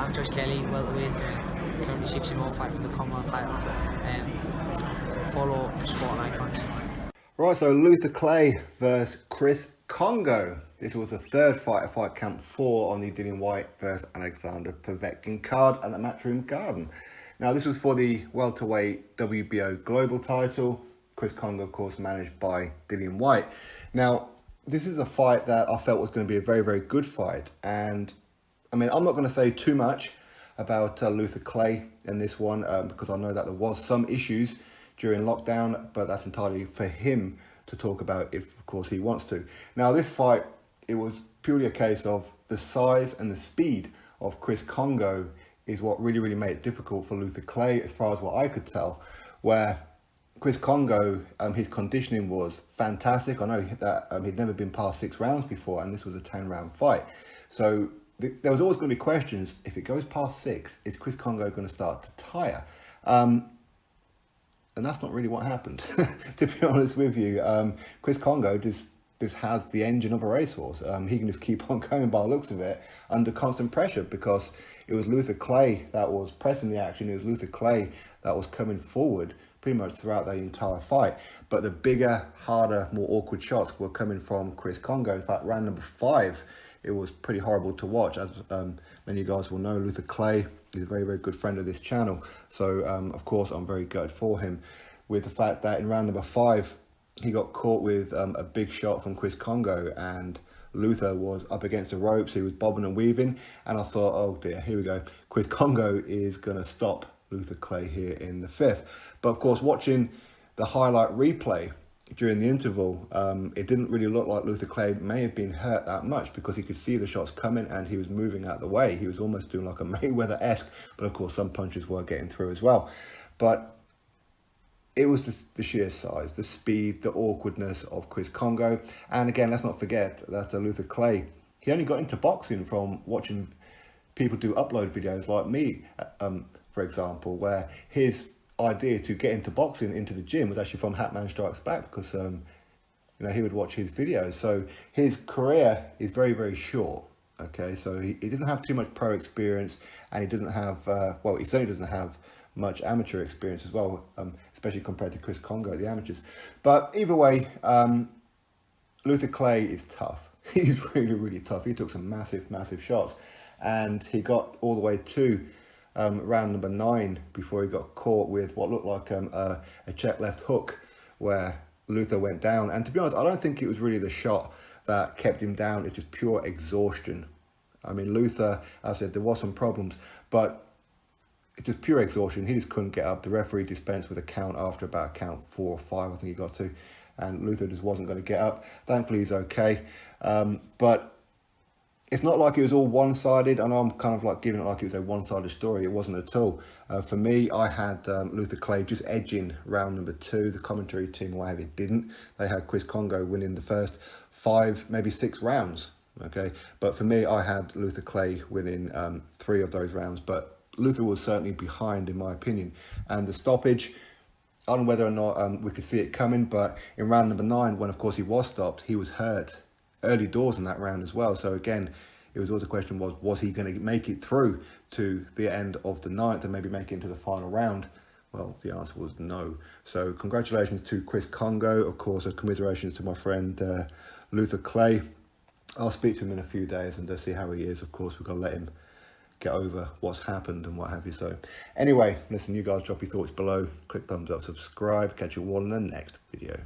I'm Josh Kelly, welterweight, currently 6-0 fighting for the Commonwealth title. Follow Sport Icons. Right, so Luther Clay versus Chris Kongo. This was the third fight of Fight Camp 4 on the Dillian Whyte versus Alexander Povetkin card at the Matchroom Garden. Now, this was for the welterweight WBO global title. Chris Kongo, of course, managed by Dillian Whyte. Now, this is a fight that I felt was going to be a very, very good fight. And, I mean, I'm not going to say too much about Luther Clay in this one because I know that there was some issues during lockdown, but that's entirely for him to talk about if, of course, he wants to. Now, this fight, it was purely a case of the size and the speed of Chris Kongo is what really, really made it difficult for Luther Clay, as far as what I could tell, where Chris Kongo, his conditioning was fantastic. I know that he'd never been past 6 rounds before, and this was a 10-round fight. So there was always going to be questions, if it goes past 6, is Chris Kongo going to start to tire? And that's not really what happened, to be honest with you. Chris Kongo just has the engine of a racehorse. He can just keep on going by the looks of it under constant pressure because it was Luther Clay that was pressing the action. It was Luther Clay that was coming forward pretty much throughout the entire fight. But the bigger, harder, more awkward shots were coming from Chris Kongo. In fact, round number 5, it was pretty horrible to watch. As many of you guys will know, Luther Clay is a very, very good friend of this channel. So, of course, I'm very gutted for him with the fact that in round number 5, he got caught with a big shot from Chris Kongo, and Luther was up against the ropes. He was bobbing and weaving, and I thought, oh dear, here we go. Chris Kongo is going to stop Luther Clay here in the 5th. But of course, watching the highlight replay during the interval, it didn't really look like Luther Clay may have been hurt that much because he could see the shots coming and he was moving out of the way. He was almost doing like a Mayweather-esque, but of course some punches were getting through as well. But it was the sheer size, the speed, the awkwardness of Chris Kongo. And again, let's not forget that Luther Clay, he only got into boxing from watching people do upload videos like me, for example, where his idea to get into boxing, into the gym, was actually from Hatman Strikes Back because, he would watch his videos. So his career is very, very short. Okay, so he doesn't have too much pro experience, and he doesn't have, he certainly doesn't have much amateur experience as well, especially compared to Chris Kongo at the amateurs. But either way, Luther Clay is tough. He's really, really tough. He took some massive, massive shots, and he got all the way to round number 9 before he got caught with what looked like a check left hook where Luther went down. And to be honest, I don't think it was really the shot that kept him down. It's just pure exhaustion. I mean, Luther, as I said, there was some problems, but it's just pure exhaustion. He just couldn't get up. The referee dispensed with a count after about count 4 or 5, I think he got to, and Luther just wasn't going to get up. Thankfully, he's okay. But it's not like it was all one-sided. I know I'm kind of like giving it like it was a one-sided story. It wasn't at all. For me, I had Luther Clay just edging round number 2. The commentary team, or whatever, didn't. They had Chris Kongo winning the first 5, maybe 6 rounds. Okay, but for me, I had Luther Clay winning 3 of those rounds. But Luther was certainly behind, in my opinion. And the stoppage, I don't know whether or not we could see it coming, but in round number 9, when of course he was stopped, he was hurt early doors in that round as well. So again, it was always a question, was he going to make it through to the end of the 9th and maybe make it into the final round? Well, the answer was no. So congratulations to Chris Kongo. Of course, commiserations to my friend Luther Clay. I'll speak to him in a few days and just see how he is. Of course, we've got to let him get over what's happened and what have you. So anyway, listen, you guys drop your thoughts below. Click thumbs up, subscribe. Catch you all in the next video.